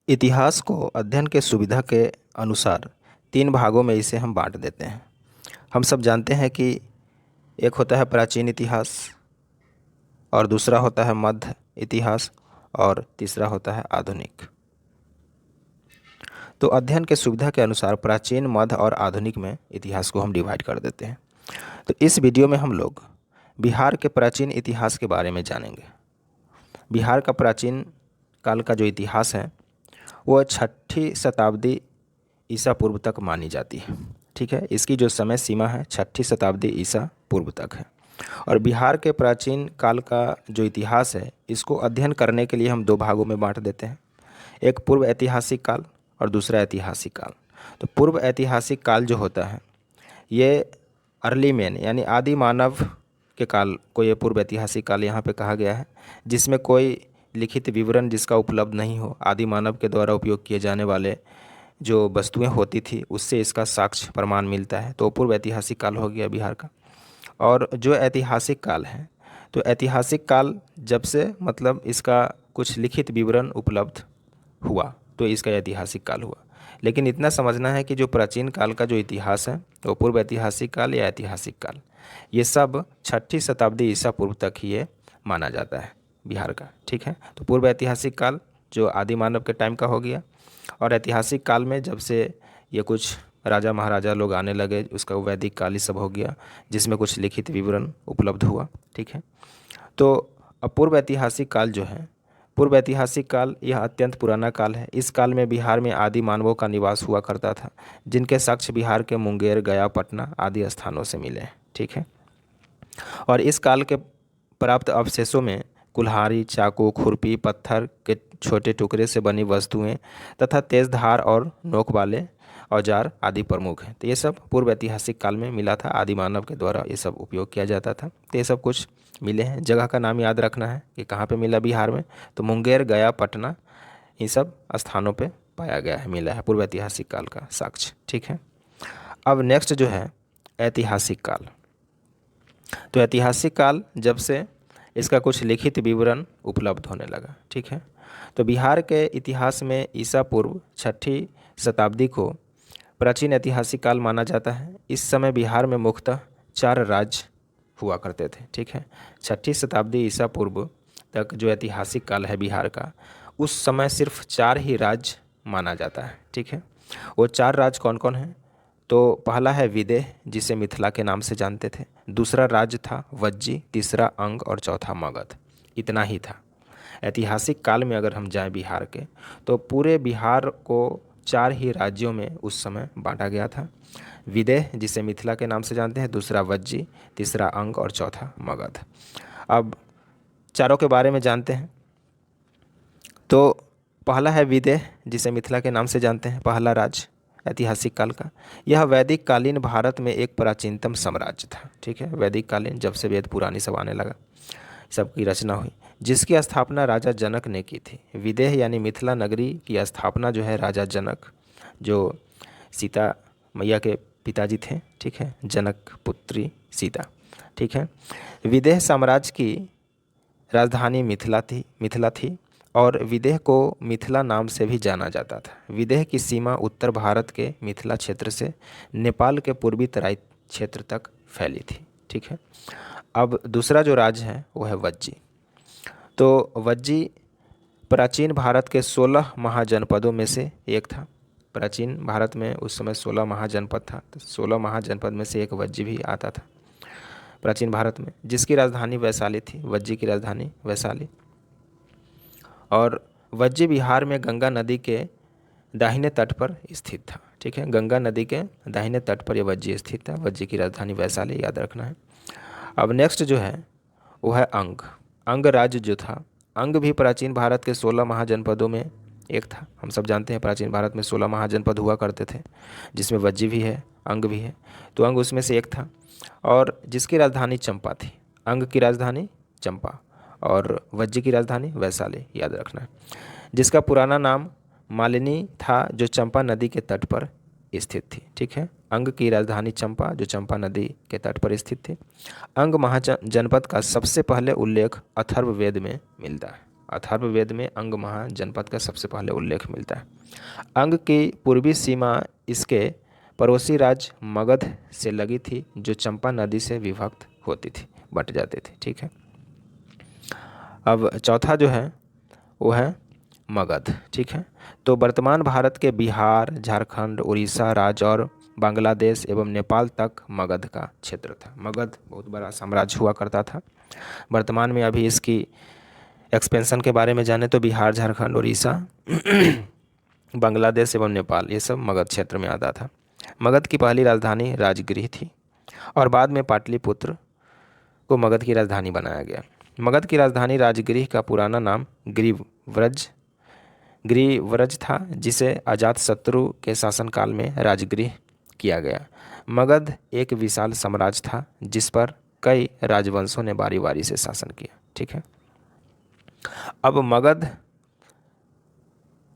इतिहास को अध्ययन के सुविधा के अनुसार तीन भागों में इसे हम बांट देते हैं। हम सब जानते हैं कि एक होता है प्राचीन इतिहास, और दूसरा होता है मध्य इतिहास, और तीसरा होता है आधुनिक। तो अध्ययन के सुविधा के अनुसार प्राचीन, मध्य और आधुनिक में इतिहास को हम डिवाइड कर देते हैं। तो इस वीडियो में हम लोग बिहार के प्राचीन इतिहास के बारे में जानेंगे। बिहार का प्राचीन काल का जो इतिहास है वो 6ठी शताब्दी ईसा पूर्व तक मानी जाती है। ठीक है, इसकी जो समय सीमा है 6ठी शताब्दी ईसा पूर्व तक है। और बिहार के प्राचीन काल का जो इतिहास है इसको अध्ययन करने के लिए हम दो भागों में बांट देते हैं, एक पूर्व ऐतिहासिक काल और दूसरा ऐतिहासिक काल। तो पूर्व ऐतिहासिक काल जो होता है ये अर्ली मैन यानी आदि मानव के काल को ये पूर्व ऐतिहासिक काल यहाँ पे कहा गया है, जिसमें कोई लिखित विवरण जिसका उपलब्ध नहीं हो। आदि मानव के द्वारा उपयोग किए जाने वाले जो वस्तुएं होती थी उससे इसका साक्ष्य प्रमाण मिलता है, तो पूर्व ऐतिहासिक काल हो गया बिहार का। और जो ऐतिहासिक काल है, तो ऐतिहासिक काल जब से मतलब इसका कुछ लिखित विवरण उपलब्ध हुआ तो इसका ऐतिहासिक काल हुआ। लेकिन इतना समझना है कि जो प्राचीन काल का जो इतिहास है वो पूर्व ऐतिहासिक काल या ऐतिहासिक काल, ये सब 6ठी शताब्दी ईसा पूर्व तक ही ये माना जाता है बिहार का। ठीक है, तो पूर्व ऐतिहासिक काल जो आदि मानव के टाइम का हो गया, और ऐतिहासिक काल में जब से ये कुछ राजा महाराजा लोग आने लगे उसका वैदिक काल ही सब हो गया, जिसमें कुछ लिखित विवरण उपलब्ध हुआ। ठीक है, तो अब पूर्व ऐतिहासिक काल जो है, पूर्व ऐतिहासिक काल यह अत्यंत पुराना काल है। इस काल में बिहार में आदि मानवों का निवास हुआ करता था, जिनके साक्ष्य बिहार के मुंगेर, गया, पटना आदि स्थानों से मिले हैं। ठीक है, और इस काल के प्राप्त अवशेषों में कुल्हाड़ी, चाकू, खुरपी, पत्थर के छोटे टुकड़े से बनी वस्तुएं तथा तेज धार और नोक वाले औजार आदि प्रमुख हैं। तो ये सब पूर्व ऐतिहासिक काल में मिला था, आदि मानव के द्वारा ये सब उपयोग किया जाता था। तो ये सब कुछ मिले हैं। जगह का नाम याद रखना है कि कहाँ पे मिला बिहार में, तो मुंगेर, गया, पटना इन सब स्थानों पे पाया गया है, मिला है पूर्व ऐतिहासिक काल का साक्ष्य। ठीक है, अब नेक्स्ट जो है ऐतिहासिक काल। तो ऐतिहासिक काल जब से इसका कुछ लिखित विवरण उपलब्ध होने लगा। ठीक है, तो बिहार के इतिहास में ईसा पूर्व 6ठी शताब्दी को प्राचीन ऐतिहासिक काल माना जाता है। इस समय बिहार में मुख्यतः 4 राज्य हुआ करते थे। ठीक है, 6ठी शताब्दी ईसा पूर्व तक जो ऐतिहासिक काल है बिहार का, उस समय सिर्फ 4 ही राज्य माना जाता है। ठीक है, वो 4 राज्य कौन कौन हैं? तो पहला है विदेह, जिसे मिथिला के नाम से जानते थे। दूसरा राज्य था वज्जी, तीसरा अंग और चौथा मगध। इतना ही था। ऐतिहासिक काल में अगर हम जाएं बिहार के, तो पूरे बिहार को 4 ही राज्यों में उस समय बांटा गया था। विदेह, जिसे मिथिला के नाम से जानते हैं, दूसरा वज्जी, तीसरा अंग और चौथा मगध। अब चारों के बारे में जानते हैं। तो पहला है विदेह, जिसे मिथिला के नाम से जानते हैं, पहला राज्य ऐतिहासिक काल का। यह वैदिक कालीन भारत में एक प्राचीनतम साम्राज्य था। ठीक है, वैदिक कालीन जब से वेद पुरानी सब आने लगा, सबकी रचना हुई, जिसकी स्थापना राजा जनक ने की थी। विदेह यानी मिथिला नगरी की स्थापना जो है राजा जनक, जो सीता मैया के पिताजी थे। ठीक है, जनक पुत्री सीता। ठीक है, विदेह साम्राज्य की राजधानी मिथिला थी और विदेह को मिथिला नाम से भी जाना जाता था। विदेह की सीमा उत्तर भारत के मिथिला क्षेत्र से नेपाल के पूर्वी तराई क्षेत्र तक फैली थी। ठीक है, अब दूसरा जो राज्य है वो है वज्जी। तो वज्जी प्राचीन भारत के 16 महाजनपदों में से एक था। प्राचीन भारत में उस समय 16 महाजनपद था, तो 16 महाजनपद में से एक वज्जी भी आता था प्राचीन भारत में, जिसकी राजधानी वैशाली थी। वज्जी की राजधानी वैशाली। और वज्जी बिहार में गंगा नदी के दाहिने तट पर स्थित था। ठीक है, गंगा नदी के दाहिने तट पर यह वज्जी स्थित था। वज्जी की राजधानी वैशाली, याद रखना है। अब नेक्स्ट जो है वो है अंग। अंग राज्य जो था, अंग भी प्राचीन भारत के 16 महाजनपदों में एक था। हम सब जानते हैं प्राचीन भारत में 16 महाजनपद हुआ करते थे, जिसमें वज्जी भी है, अंग भी है। तो अंग उसमें से एक था, और जिसकी राजधानी चंपा थी। अंग की राजधानी चंपा और वज्जी की राजधानी वैशाली, याद रखना है। जिसका पुराना नाम मालिनी था, जो चंपा नदी के तट पर स्थित थी। ठीक है, अंग की राजधानी चंपा, जो चंपा नदी के तट पर स्थित थी। अंग महाजनपद का सबसे पहले उल्लेख अथर्ववेद में मिलता है। अथर्ववेद में अंग महाजनपद का सबसे पहले उल्लेख मिलता है। अंग की पूर्वी सीमा इसके पड़ोसी राज्य मगध से लगी थी, जो चंपा नदी से विभक्त होती थी, बट जाती थी। ठीक है, अब चौथा जो है वो है मगध। ठीक है, तो वर्तमान भारत के बिहार, झारखंड, उड़ीसा राज्य और बांग्लादेश एवं नेपाल तक मगध का क्षेत्र था। मगध बहुत बड़ा साम्राज्य हुआ करता था। वर्तमान में अभी इसकी एक्सपेंशन के बारे में जाने तो बिहार, झारखंड, उड़ीसा, बांग्लादेश एवं नेपाल, ये सब मगध क्षेत्र में आता था। मगध की पहली राजधानी राजगृह थी और बाद में पाटलिपुत्र को मगध की राजधानी बनाया गया। मगध की राजधानी राजगृह का पुराना नाम गिरिव्रज था, जिसे अजातशत्रु के शासनकाल में राजगृह किया गया। मगध एक विशाल साम्राज्य था जिस पर कई राजवंशों ने बारी बारी से शासन किया। ठीक है, अब मगध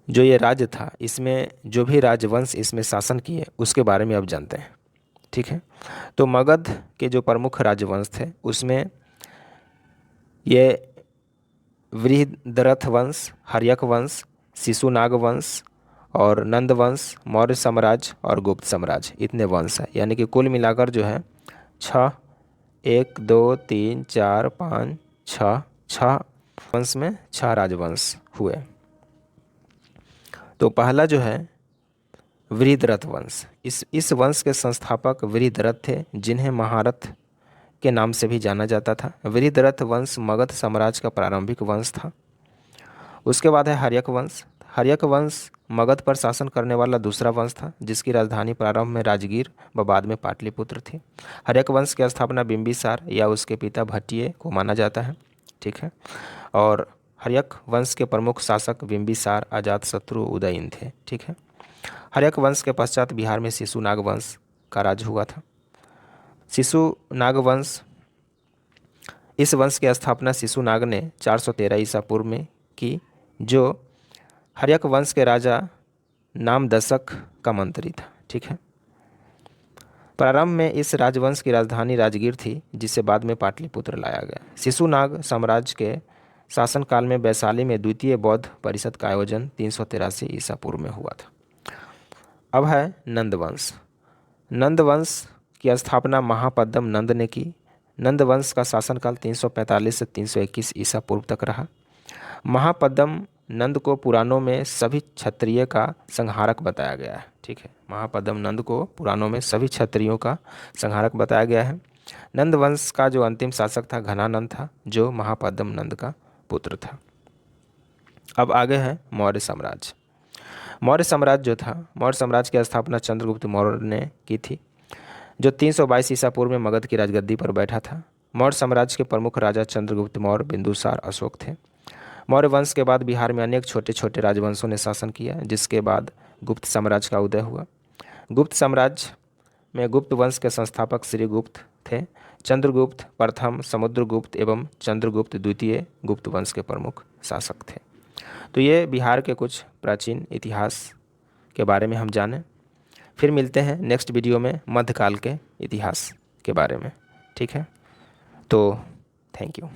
जो ये राज्य था, इसमें जो भी राजवंश इसमें शासन किए उसके बारे में अब जानते हैं। ठीक है, तो मगध के जो प्रमुख राजवंश थे उसमें ये वृहद्रथ वंश, हर्यक वंश, शिशुनाग वंश और नंद वंश, मौर्य साम्राज्य और गुप्त साम्राज्य, इतने वंश है। यानी कि कुल मिलाकर जो है 1 2 3 4 5 6 वंश में 6 राजवंश हुए। तो पहला जो है वृहद्रथ वंश, इस वंश के संस्थापक वृहद्रथ थे, जिन्हें महारथ के नाम से भी जाना जाता था। वृहद्रथ वंश मगध साम्राज्य का प्रारंभिक वंश था। उसके बाद है हर्यक वंश। हर्यक वंश मगध पर शासन करने वाला दूसरा वंश था, जिसकी राजधानी प्रारंभ में राजगीर व बाद में पाटलिपुत्र थी। हर्यक वंश की स्थापना बिंबिसार या उसके पिता भट्टिय को माना जाता है। ठीक है, और हर्यक वंश के प्रमुख शासक बिंबिसार, अजातशत्रु, उदयन थे। ठीक है, हर्यक वंश के पश्चात बिहार में शिशुनाग वंश का राज हुआ था। शिशुनाग वंश, इस वंश की स्थापना शिशुनाग ने 413 ईसा पूर्व में की, जो हर्यक वंश के राजा नामदशक का मंत्री था। ठीक है, प्रारंभ में इस राजवंश की राजधानी राजगीर थी, जिसे बाद में पाटलिपुत्र लाया गया। शिशुनाग साम्राज्य के शासनकाल में वैशाली में द्वितीय बौद्ध परिषद का आयोजन 383 ईसा पूर्व में हुआ था। अब है नंद वंश। नंद वंश की स्थापना महापद्म नंद ने की। नंद वंश का शासनकाल 345 से 321 ईसा पूर्व तक रहा। महापद्म नंद को पुराणों में सभी क्षत्रिय का संहारक बताया गया है। ठीक है, महापद्म नंद को पुराणों में सभी क्षत्रियों का संहारक बताया गया है। नंद वंश का जो अंतिम शासक था घनानंद था, जो महापद्म नंद का पुत्र था। अब आगे है मौर्य साम्राज्य। मौर्य साम्राज्य जो था, मौर्य साम्राज्य की स्थापना चंद्रगुप्त मौर्य ने की थी, जो 322 ईसा पूर्व में मगध की राजगद्दी पर बैठा था। मौर्य साम्राज्य के प्रमुख राजा चंद्रगुप्त मौर्य, बिंदुसार, अशोक थे। मौर्य वंश के बाद बिहार में अनेक छोटे छोटे राजवंशों ने शासन किया, जिसके बाद गुप्त साम्राज्य का उदय हुआ। गुप्त साम्राज्य में गुप्त वंश के संस्थापक श्रीगुप्त थे। चंद्रगुप्त प्रथम, समुद्रगुप्त एवं चंद्रगुप्त द्वितीय गुप्त वंश के प्रमुख शासक थे। तो ये बिहार के कुछ प्राचीन इतिहास के बारे में हम जाने। फिर मिलते हैं नेक्स्ट वीडियो में मध्यकाल के इतिहास के बारे में। ठीक है, तो थैंक यू।